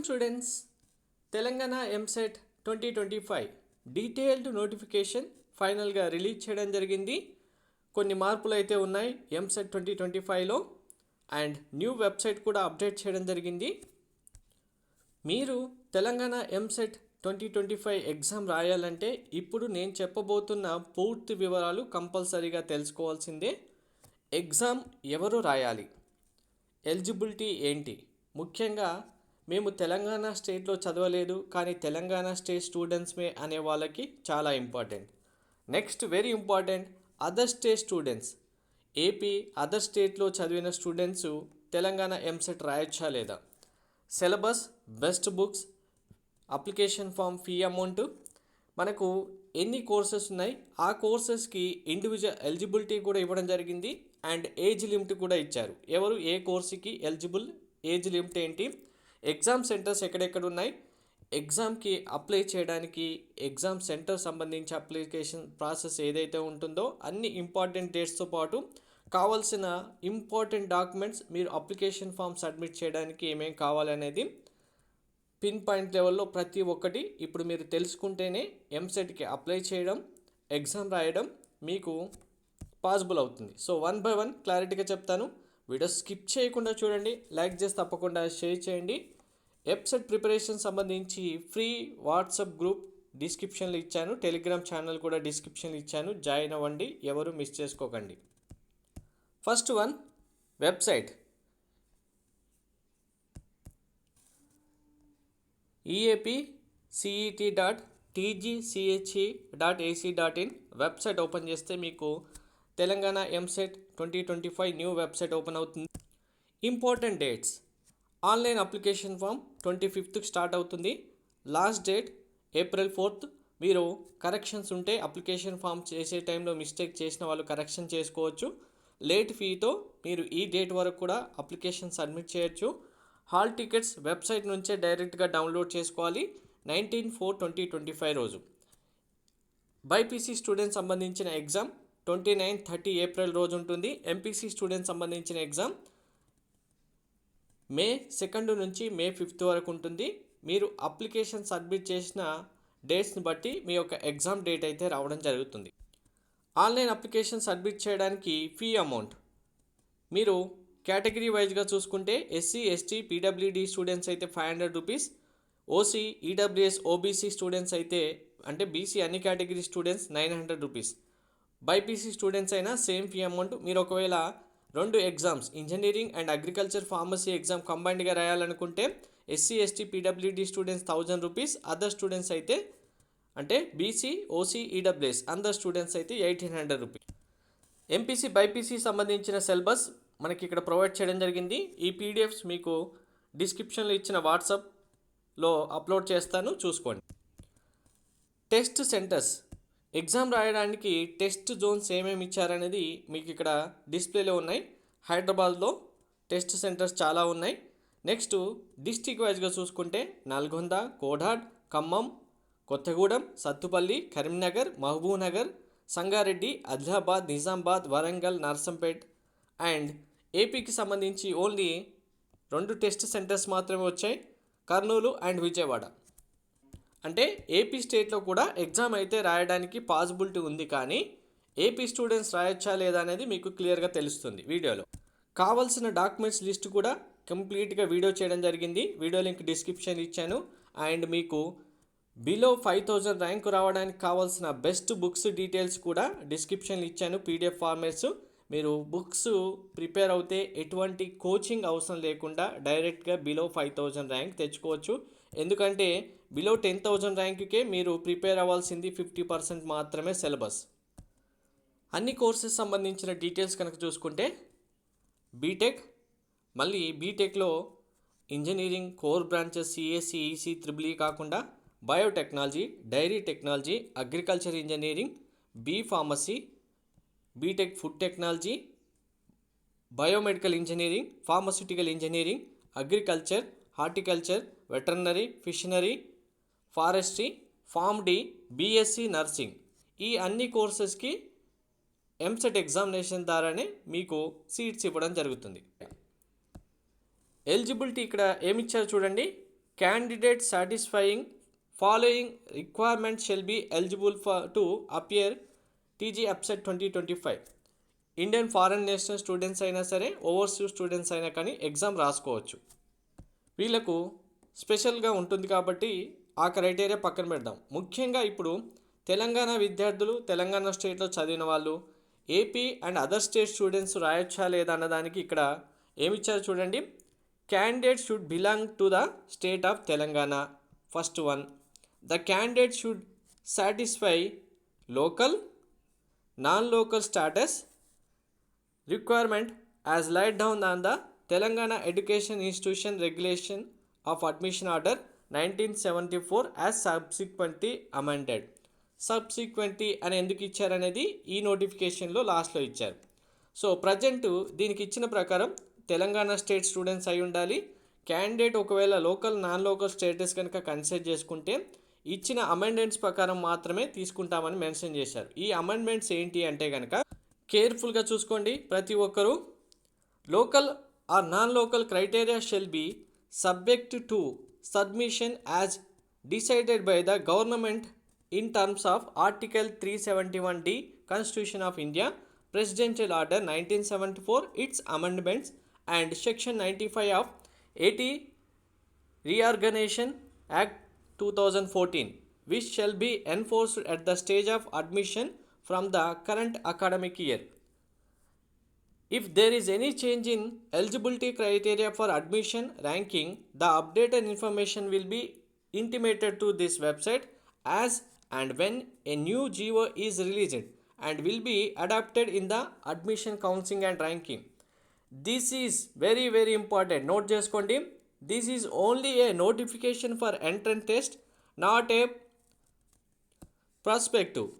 Welcome students. Telangana EAMCET 2025 detailed notification ఫైనల్గా release చేయడం జరిగింది. కొన్ని మార్పులు అయితే ఉన్నాయి ఎంసెట్ 2025లో అండ్ న్యూ వెబ్సైట్ కూడా అప్డేట్ చేయడం జరిగింది. మీరు తెలంగాణ ఎంసెట్ 2025 ఎగ్జామ్ రాయాలంటే ఇప్పుడు నేను చెప్పబోతున్న పూర్తి వివరాలు కంపల్సరీగా తెలుసుకోవాల్సిందే. ఎగ్జామ్ ఎవరు రాయాలి, ఎలిజిబిలిటీ ఏంటి, ముఖ్యంగా మేము తెలంగాణ స్టేట్లో చదవలేదు కానీ తెలంగాణ స్టేట్ స్టూడెంట్స్మే అనే వాళ్ళకి చాలా important. Next very important, other state students, AP other స్టేట్లో చదివిన స్టూడెంట్స్ తెలంగాణ ఎంసెట్ రాయొచ్చా లేదా, syllabus, best books, application form, fee amount, మనకు ఎన్ని కోర్సెస్ ఉన్నాయి, ఆ కోర్సెస్కి ఇండివిజువల్ ఎలిజిబిలిటీ కూడా ఇవ్వడం జరిగింది అండ్ ఏజ్ లిమిట్ కూడా ఇచ్చారు. ఎవరు ఏ కోర్సుకి ఎలిజిబుల్, ఏజ్ లిమిట్ ఏంటి, ఎగ్జామ్ సెంటర్స్ ఎక్కడెక్కడ ఉన్నాయి, ఎగ్జామ్కి అప్లై చేయడానికి ఎగ్జామ్ సెంటర్ సంబంధించి అప్లికేషన్ ప్రాసెస్ ఏదైతే ఉంటుందో అన్ని ఇంపార్టెంట్ డేట్స్తో పాటు కావాల్సిన ఇంపార్టెంట్ డాక్యుమెంట్స్, మీరు అప్లికేషన్ ఫామ్ సబ్మిట్ చేయడానికి ఏమేమి కావాలనేది పిన్ పాయింట్ లెవెల్లో ప్రతి ఒక్కటి ఇప్పుడు మీరు తెలుసుకుంటేనే ఎంసెట్కి అప్లై చేయడం, ఎగ్జామ్ రాయడం మీకు పాసిబుల్ అవుతుంది. సో వన్ బై వన్ క్లారిటీగా చెప్తాను. వీడియో స్కిప్ చేయకుండా చూడండి, లైక్ చేసి తప్పకుండా షేర్ చేయండి. ఎంసెట్ ప్రిపరేషన్ సంబంధించి ఫ్రీ వాట్సాప్ గ్రూప్ డిస్క్రిప్షన్లో ఇచ్చాను, టెలిగ్రామ్ ఛానల్ కూడా డిస్క్రిప్షన్లో ఇచ్చాను, జాయిన్ అవ్వండి, ఎవరు మిస్ చేసుకోకండి. First one, website eapcet.tgche.ac.in website open చేస్తే మీకు Telangana EAMCET 2025 new website open అవుతుంది. Important dates, online application form 25th start అవుతుంది. Last date April 4th. మీరు కరెక్షన్స్ ఉంటే అప్లికేషన్ ఫామ్ చేసే టైంలో మిస్టేక్ చేసిన వాళ్ళు కరెక్షన్ చేసుకోవచ్చు. లేట్ ఫీతో మీరు ఈ డేట్ వరకు కూడా అప్లికేషన్ సబ్మిట్ చేయొచ్చు. హాల్ టికెట్స్ వెబ్సైట్ నుంచే డైరెక్ట్గా డౌన్లోడ్ చేసుకోవాలి. 19/4/2025 రోజు. బైపీసీ స్టూడెంట్స్ సంబంధించిన ఎగ్జామ్ 29-30 ఏప్రిల్ రోజు ఉంటుంది. ఎంపీసీ స్టూడెంట్స్ సంబంధించిన ఎగ్జామ్ మే 2 నుంచి మే 5 వరకు ఉంటుంది. మీరు అప్లికేషన్ సబ్మిట్ చేసిన డేట్స్ని బట్టి మీ యొక్క ఎగ్జామ్ డేట్ అయితే రావడం జరుగుతుంది. ఆన్లైన్ అప్లికేషన్ సబ్మిట్ చేయడానికి ఫీ అమౌంట్ మీరు కేటగిరీ వైజ్గా చూసుకుంటే ఎస్సీ, ఎస్టీ, పీడబ్ల్యూడీ స్టూడెంట్స్ అయితే 500 rupees, OC, EWS, OBC students అయితే అంటే బీసీ అన్ని category students 900 rupees. BiPC students అయినా సేమ్ ఫీ అమౌంట్. మీరు ఒకవేళ రెండు exams engineering and agriculture, pharmacy exam కంబైన్డ్గా రాయాలనుకుంటే ఎస్సీ, ఎస్టీ, పీడబ్ల్యూడీ స్టూడెంట్స్ 1000 రూపీస్, అదర్ స్టూడెంట్స్ అయితే అంటే బీసీ, ఓసీ, ఈడబ్ల్యూఎస్ అందర్ స్టూడెంట్స్ అయితే 1800 రూపీస్. ఎంపీసీ, బైపీసీ సంబంధించిన సిలబస్ మనకి ఇక్కడ ప్రొవైడ్ చేయడం జరిగింది. ఈ పీడిఎఫ్స్ మీకు డిస్క్రిప్షన్లో ఇచ్చిన వాట్సాప్లో అప్లోడ్ చేస్తాను, చూసుకోండి. టెస్ట్ సెంటర్స్, ఎగ్జామ్ రాయడానికి టెస్ట్ జోన్స్ ఏమేమి ఇచ్చారనేది మీకు ఇక్కడ డిస్ప్లేలో ఉన్నాయి. హైదరాబాద్లో టెస్ట్ సెంటర్స్ చాలా ఉన్నాయి. నెక్స్ట్ డిస్టిక్ వైజ్గా చూసుకుంటే నల్గొండ, కోడాడ్, ఖమ్మం, కొత్తగూడెం, సత్తుపల్లి, కరీంనగర్, మహబూబ్నగర్, సంగారెడ్డి, ఆదిలాబాద్, నిజామాబాద్, వరంగల్, నర్సంపేట్ అండ్ ఏపీకి సంబంధించి ఓన్లీ 2 టెస్ట్ సెంటర్స్ మాత్రమే వచ్చాయి, కర్నూలు అండ్ విజయవాడ. అంటే ఏపీ స్టేట్లో కూడా ఎగ్జామ్ అయితే రాయడానికి పాసిబిలిటీ ఉంది, కానీ ఏపీ స్టూడెంట్స్ రాయొచ్చా లేదా అనేది మీకు క్లియర్గా తెలుస్తుంది వీడియోలో. కావాల్సిన డాక్యుమెంట్స్ లిస్ట్ కూడా కంప్లీట్గా వీడియో చేయడం జరిగింది, వీడియో లింక్ డిస్క్రిప్షన్ ఇచ్చాను. అండ్ మీకు బిలో 5000 ర్యాంకు రావడానికి కావాల్సిన బెస్ట్ బుక్స్ డీటెయిల్స్ కూడా డిస్క్రిప్షన్లో ఇచ్చాను, పీడిఎఫ్ ఫార్మాట్స్. మీరు బుక్స్ ప్రిపేర్ అవుతే ఎటువంటి కోచింగ్ అవసరం లేకుండా డైరెక్ట్గా బిలో 5000 ర్యాంక్ తెచ్చుకోవచ్చు. ఎందుకంటే బిలో 10,000 ర్యాంకుకే మీరు ప్రిపేర్ అవ్వాల్సింది 50% మాత్రమే సిలబస్. అన్ని కోర్సెస్ సంబంధించిన డీటెయిల్స్ కనుక చూసుకుంటే బీటెక్, మళ్ళీ బీటెక్లో engineering core branches CSE, EC, triple కాకుండా biotechnology, dairy technology, agriculture engineering, B pharmacy, BTech food technology, biomedical engineering, pharmaceutical engineering, agriculture, horticulture, veterinary, fishery, forestry, Pharm D, BSc nursing, ఈ అన్ని కోర్సెస్కి EAMCET examination ద్వారానే మీకు seats ఇవ్వడం జరుగుతుంది. Eligibility ఇక్కడ ఏమిచ్చారు చూడండి. Candidate satisfying following requirement shall be eligible for to appear TG upset 2025. Indian foreign national students అయినా సరే, ఓవర్సీస్ స్టూడెంట్స్ అయినా కానీ ఎగ్జామ్ రాసుకోవచ్చు. వీళ్ళకు స్పెషల్గా ఉంటుంది కాబట్టి ఆ క్రైటీరియా పక్కన పెడదాం. ముఖ్యంగా ఇప్పుడు తెలంగాణ విద్యార్థులు, తెలంగాణ స్టేట్లో చదివిన వాళ్ళు AP and other state students రాయొచ్చా లేదా అన్నదానికి ఇక్కడ ఏమిచ్చారు చూడండి. Candidate should belong to the state of Telangana. First one, the candidate should satisfy local, non local status requirement as laid down on the Telangana Education Institution Regulation of Admission Order 1974 as subsequently amended. Subsequently అని ఎందుకు ఇచ్చారనేది ఈ నోటిఫికేషన్లో లాస్ట్లో ఇచ్చారు. So present దీనికి ఇచ్చిన ప్రకారం Telangana state students అయి ఉండాలి. క్యాండిడేట్ ఒకవేళ లోకల్, నాన్ లోకల్ స్టేటస్ కనుక కన్సిడర్ చేసుకుంటే ఇచ్చిన అమెండ్మెంట్స్ ప్రకారం మాత్రమే తీసుకుంటామని మెన్షన్ చేశారు. ఈ అమెండ్మెంట్స్ ఏంటి అంటే కనుక కేర్ఫుల్గా చూసుకోండి ప్రతి ఒక్కరూ. Local are non local criteria shall be subject to submission as decided by the government in terms of article 371D constitution of India, presidential order 1974 it's amendments and section 95 of 80 reorganisation act 2014 which shall be enforced at the stage of admission from the current academic year. If there is any change in eligibility criteria for admission ranking, the updated information will be intimated to this website as and when a new GO is released and will be adapted in the admission counseling and ranking. This is very very important. Note cheskondi. This is only a notification for entrance test, not a prospective.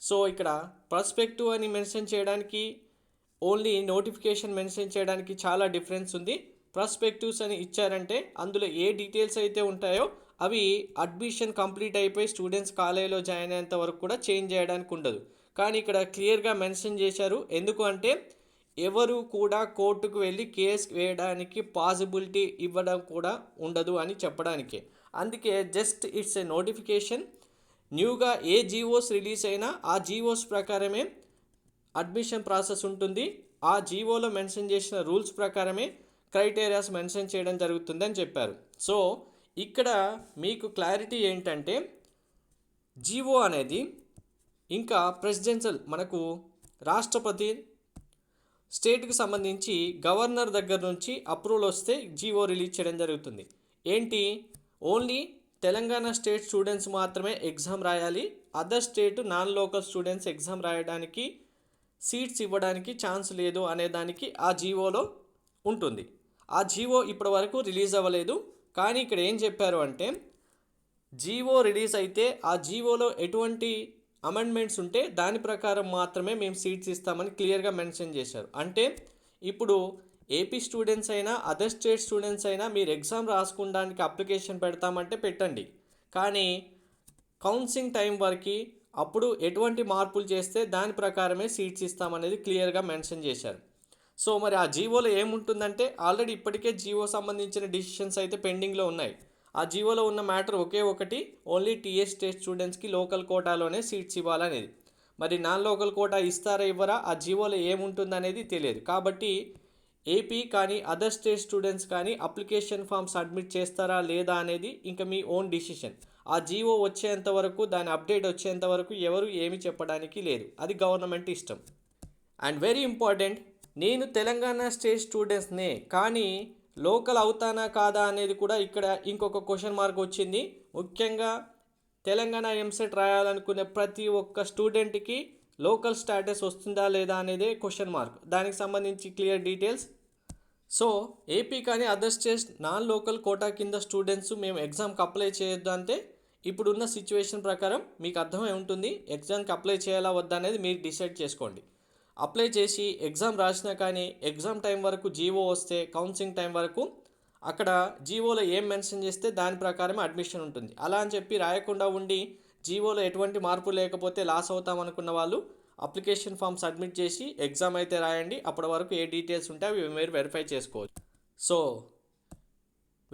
So ఇక్కడ perspective అని mention చేయడానికి, only notification mention చేయడానికి చాలా difference ఉంది. Perspectives అని ఇచ్చారంటే అందులో ఏ details అయితే ఉంటాయో అవి అడ్మిషన్ కంప్లీట్ అయిపోయి స్టూడెంట్స్ కాలేజీలో జాయిన్ అయ్యేంత వరకు కూడా చేంజ్ చేయడానికి ఉండదు. కానీ ఇక్కడ క్లియర్గా మెన్షన్ చేశారు. ఎందుకు అంటే ఎవరు కూడా కోర్టుకు వెళ్ళి కేసు వేయడానికి పాసిబిలిటీ ఇవ్వడం కూడా ఉండదు అని చెప్పడానికి. అందుకే జస్ట్ ఇట్స్ ఏ నోటిఫికేషన్. న్యూగా ఏ జీవోస్ రిలీజ్ అయినా ఆ జీవోస్ ప్రకారమే అడ్మిషన్ ప్రాసెస్ ఉంటుంది. ఆ జీవోలో మెన్షన్ చేసిన రూల్స్ ప్రకారమే క్రైటీరియాస్ మెన్షన్ చేయడం జరుగుతుందని చెప్పారు. సో ఇక్కడ మీకు క్లారిటీ ఏంటంటే జీవో అనేది ఇంకా ప్రెసిడెన్షియల్, మనకు రాష్ట్రపతి స్టేట్కి సంబంధించి గవర్నర్ దగ్గర నుంచి అప్రూవల్ వస్తే జీవో రిలీజ్ చేయడం జరుగుతుంది. ఏంటి, ఓన్లీ తెలంగాణ స్టేట్ స్టూడెంట్స్ మాత్రమే ఎగ్జామ్ రాయాలి. Other state non local students exam రాయడానికి, సీట్స్ ఇవ్వడానికి ఛాన్స్ లేదు అనేదానికి ఆ జీవోలో ఉంటుంది. ఆ జీవో ఇప్పటి వరకు రిలీజ్ అవ్వలేదు. కానీ ఇక్కడ ఏం చెప్పారు అంటే జీవో రిలీజ్ అయితే ఆ జీవోలో ఎటువంటి అమెండ్మెంట్స్ ఉంటే దాని ప్రకారం మాత్రమే మేము సీట్స్ ఇస్తామని క్లియర్గా మెన్షన్ చేశారు. అంటే ఇప్పుడు ఏపీ స్టూడెంట్స్ అయినా అదర్ స్టేట్ స్టూడెంట్స్ అయినా మీరు ఎగ్జామ్ రాసుకోవడానికి అప్లికేషన్ పెడతామంటే పెట్టండి, కానీ కౌన్సిలింగ్ టైం వరకు అప్పుడు ఎటువంటి మార్పులు చేస్తే దాని ప్రకారమే సీట్స్ ఇస్తామనేది క్లియర్గా మెన్షన్ చేశారు. సో మరి ఆ జీవోలో ఏముంటుందంటే ఆల్రెడీ ఇప్పటికే జీవో సంబంధించిన డిసిషన్స్ అయితే పెండింగ్లో ఉన్నాయి. ఆ జీవోలో ఉన్న మ్యాటర్ ఒకే ఒకటి, ఓన్లీ టీఎస్ స్టేట్ స్టూడెంట్స్కి లోకల్ కోటాలోనే సీట్స్ ఇవ్వాలనేది. మరి నాన్ లోకల్ కోటా ఇస్తారా ఇవ్వరా ఆ జీవోలో ఏముంటుందనేది తెలియదు. కాబట్టి ఏపీ కానీ అదర్ స్టేట్ స్టూడెంట్స్ కానీ అప్లికేషన్ ఫామ్ సబ్మిట్ చేస్తారా లేదా అనేది ఇంకా మీ ఓన్ డిసిషన్. ఆ జీవో వచ్చేంత వరకు, దాని అప్డేట్ వచ్చేంత వరకు ఎవరు ఏమి చెప్పడానికి లేదు, అది గవర్నమెంట్ ఇష్టం. అండ్ వెరీ ఇంపార్టెంట్, నేను తెలంగాణ స్టేట్ స్టూడెంట్స్నే కానీ లోకల్ అవుతానా కాదా అనేది కూడా ఇక్కడ ఇంకొక క్వశ్చన్ మార్క్ వచ్చింది. ముఖ్యంగా తెలంగాణ ఎంసెట్ రాయాలనుకునే ప్రతి ఒక్క స్టూడెంట్కి లోకల్ స్టాటస్ వస్తుందా లేదా అనేదే క్వశ్చన్ మార్క్. దానికి సంబంధించి క్లియర్ డీటెయిల్స్. సో ఏపీ కానీ other states non local quota కింద స్టూడెంట్స్ మేము ఎగ్జామ్కి అప్లై చేయొద్దు అంటే ఇప్పుడున్న సిచ్యువేషన్ ప్రకారం మీకు అర్థమై ఉంటుంది. ఎగ్జామ్కి అప్లై చేయాలా వద్దా అనేది మీరు డిసైడ్ చేసుకోండి. అప్లై చేసి ఎగ్జామ్ రాసినా కానీ ఎగ్జామ్ టైం వరకు జీవో వస్తే కౌన్సిలింగ్ టైం వరకు అక్కడ జీవోలో ఏం మెన్షన్ చేస్తే దాని ప్రకారమే అడ్మిషన్ ఉంటుంది. అలా అని చెప్పి రాయకుండా ఉండి జీవోలో ఎటువంటి మార్పు లేకపోతే లాస్ అవుతాం అనుకున్న వాళ్ళు అప్లికేషన్ ఫామ్ సబ్మిట్ చేసి ఎగ్జామ్ అయితే రాయండి. అప్పటి వరకు ఏ డీటెయిల్స్ ఉంటే అవి మీరు వెరిఫై చేసుకోవచ్చు. So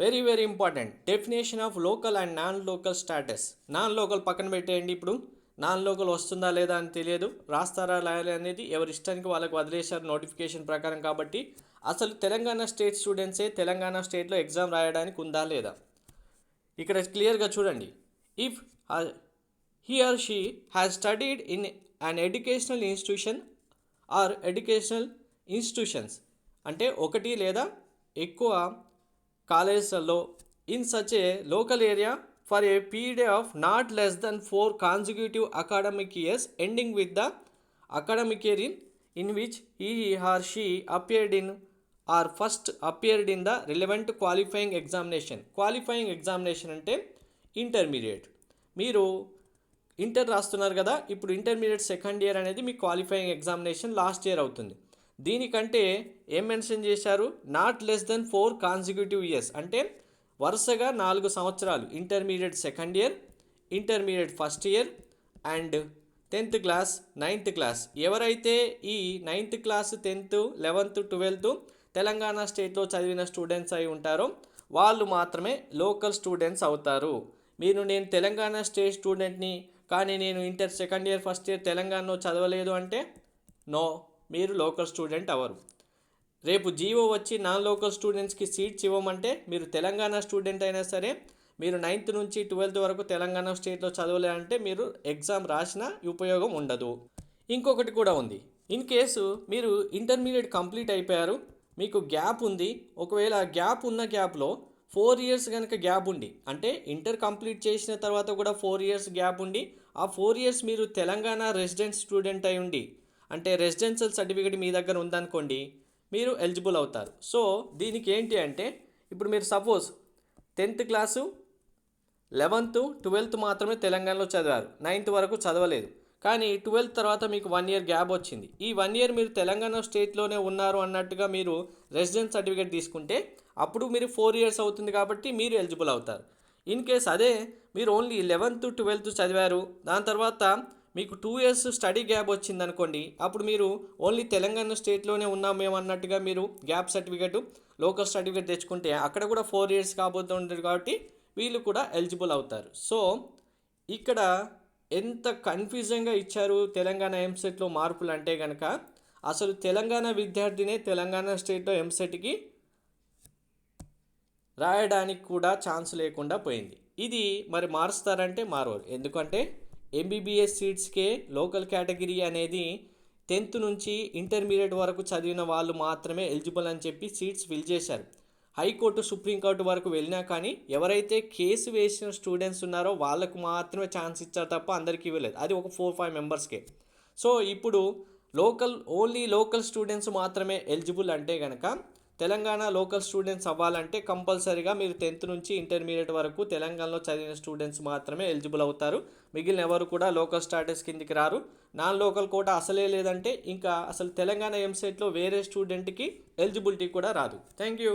very very important. Definition of local and non local status. Non local పక్కన పెట్టేయండి. ఇప్పుడు నాన్ లోకల్ వస్తుందా లేదా అని తెలియదు, రాస్తారా రాయాలి అనేది ఎవరి ఇష్టానికి వాళ్ళకి వదిలేశారు నోటిఫికేషన్ ప్రకారం. కాబట్టి అసలు తెలంగాణ స్టేట్ స్టూడెంట్సే తెలంగాణ స్టేట్లో ఎగ్జామ్ రాయడానికి ఉందా లేదా ఇక్కడ క్లియర్గా చూడండి. If he or she has studied in an educational institution or educational institutions, అంటే ఒకటి లేదా ఎక్కువ కాలేజెస్లో in such a local area for a period of not less than 4 consecutive academic years ending with the academic year in which he or she appeared in or first appeared in the relevant qualifying examination. Qualifying examination అంటే intermediate. మీరు inter రాస్తున్నారు కదా, ఇప్పుడు intermediate second year అనేది మీ qualifying examination last year అవుతుంది. దీనికంటే ఏం mention చేశారు, not less than 4 consecutive years, అంటే వరుసగా 4 సంవత్సరాలు intermediate second year, intermediate first year and 10th class 9th class. ఎవరైతే ఈ 9th class 10th 11th 12th Telangana స్టేట్లో చదివిన స్టూడెంట్స్ అయి ఉంటారో వాళ్ళు మాత్రమే లోకల్ స్టూడెంట్స్ అవుతారు. నేను తెలంగాణ స్టేట్ స్టూడెంట్ని కానీ నేను inter second year first year తెలంగాణలో చదవలేదు అంటే నో, మీరు లోకల్ స్టూడెంట్ అవ్వరు. రేపు జీవో వచ్చి నాన్ లోకల్ స్టూడెంట్స్కి సీట్స్ ఇవ్వమంటే మీరు తెలంగాణ స్టూడెంట్ అయినా సరే మీరు 9th నుంచి 12th వరకు తెలంగాణ స్టేట్లో చదవలే అంటే మీరు ఎగ్జామ్ రాసిన ఉపయోగం ఉండదు. ఇంకొకటి కూడా ఉంది. ఇన్ కేసు మీరు ఇంటర్మీడియట్ కంప్లీట్ అయిపోయారు, మీకు గ్యాప్ ఉంది, ఒకవేళ గ్యాప్ ఉన్న గ్యాప్లో 4 ఇయర్స్ కనుక గ్యాప్ ఉండి, అంటే ఇంటర్ కంప్లీట్ చేసిన తర్వాత కూడా 4 ఇయర్స్ గ్యాప్ ఉండి ఆ 4 ఇయర్స్ మీరు తెలంగాణ రెసిడెంట్ స్టూడెంట్ అయి ఉండి, అంటే రెసిడెన్షియల్ సర్టిఫికేట్ మీ దగ్గర ఉందనుకోండి, మీరు ఎలిజిబుల్ అవుతారు. సో దీనికి ఏంటి అంటే ఇప్పుడు మీరు suppose 10th class 11th 12th మాత్రమే తెలంగాణలో చదివారు, 9th వరకు చదవలేదు, కానీ 12th తర్వాత మీకు 1 ఇయర్ గ్యాప్ వచ్చింది. ఈ 1 ఇయర్ మీరు తెలంగాణ స్టేట్లోనే ఉన్నారు అన్నట్టుగా మీరు రెసిడెన్స్ సర్టిఫికేట్ తీసుకుంటే అప్పుడు మీరు 4 ఇయర్స్ అవుతుంది కాబట్టి మీరు ఎలిజిబుల్ అవుతారు. ఇన్ కేస్ అదే మీరు ఓన్లీ 11th 12th చదివారు, దాని తర్వాత మీకు 2 ఇయర్స్ స్టడీ గ్యాప్ వచ్చింది అనుకోండి, అప్పుడు మీరు ఓన్లీ తెలంగాణ స్టేట్లోనే ఉన్నాం మేము అన్నట్టుగా మీరు గ్యాప్ సర్టిఫికేట్ లోకల్ సర్టిఫికేట్ తెచ్చుకుంటే అక్కడ కూడా 4 ఇయర్స్ కాబోతుంది కాబట్టి వీళ్ళు కూడా ఎలిజిబుల్ అవుతారు. సో ఇక్కడ ఎంత కన్ఫ్యూజన్గా ఇచ్చారు తెలంగాణ ఎంసెట్లో మార్పులు అంటే కనుక అసలు తెలంగాణ విద్యార్థినే తెలంగాణ స్టేట్లో ఎంసెట్కి రాయడానికి కూడా ఛాన్స్ లేకుండా పోయింది. ఇది మరి మారుస్తారంటే మారవరు. ఎందుకంటే ఎంబీబీఎస్ సీట్స్కే లోకల్ కేటగిరీ అనేది 10th నుంచి ఇంటర్మీడియట్ వరకు చదివిన వాళ్ళు మాత్రమే ఎలిజిబుల్ అని చెప్పి సీట్స్ ఫిల్ చేశారు. హైకోర్టు సుప్రీంకోర్టు వరకు వెళ్ళినా కానీ ఎవరైతే కేసు వేసిన స్టూడెంట్స్ ఉన్నారో వాళ్ళకు మాత్రమే ఛాన్స్ ఇచ్చారు తప్ప అందరికీ ఇవ్వలేదు. అది ఒక 4-5 మెంబర్స్కే. సో ఇప్పుడు ఓన్లీ లోకల్ స్టూడెంట్స్ మాత్రమే ఎలిజిబుల్ అంటే కనుక తెలంగాణ లోకల్ స్టూడెంట్స్ అవ్వాలంటే కంపల్సరీగా మీరు 10th నుంచి ఇంటర్మీడియట్ వరకు తెలంగాణలో చదివిన స్టూడెంట్స్ మాత్రమే ఎలిజిబుల్ అవుతారు. మిగిలిన ఎవరు కూడా లోకల్ స్టాటస్ కిందికి రారు. నాన్ లోకల్ కోటా అసలే లేదంటే ఇంకా అసలు తెలంగాణ ఎంసెట్లో వేరే స్టూడెంట్కి ఎలిజిబిలిటీ కూడా రాదు. Thank you.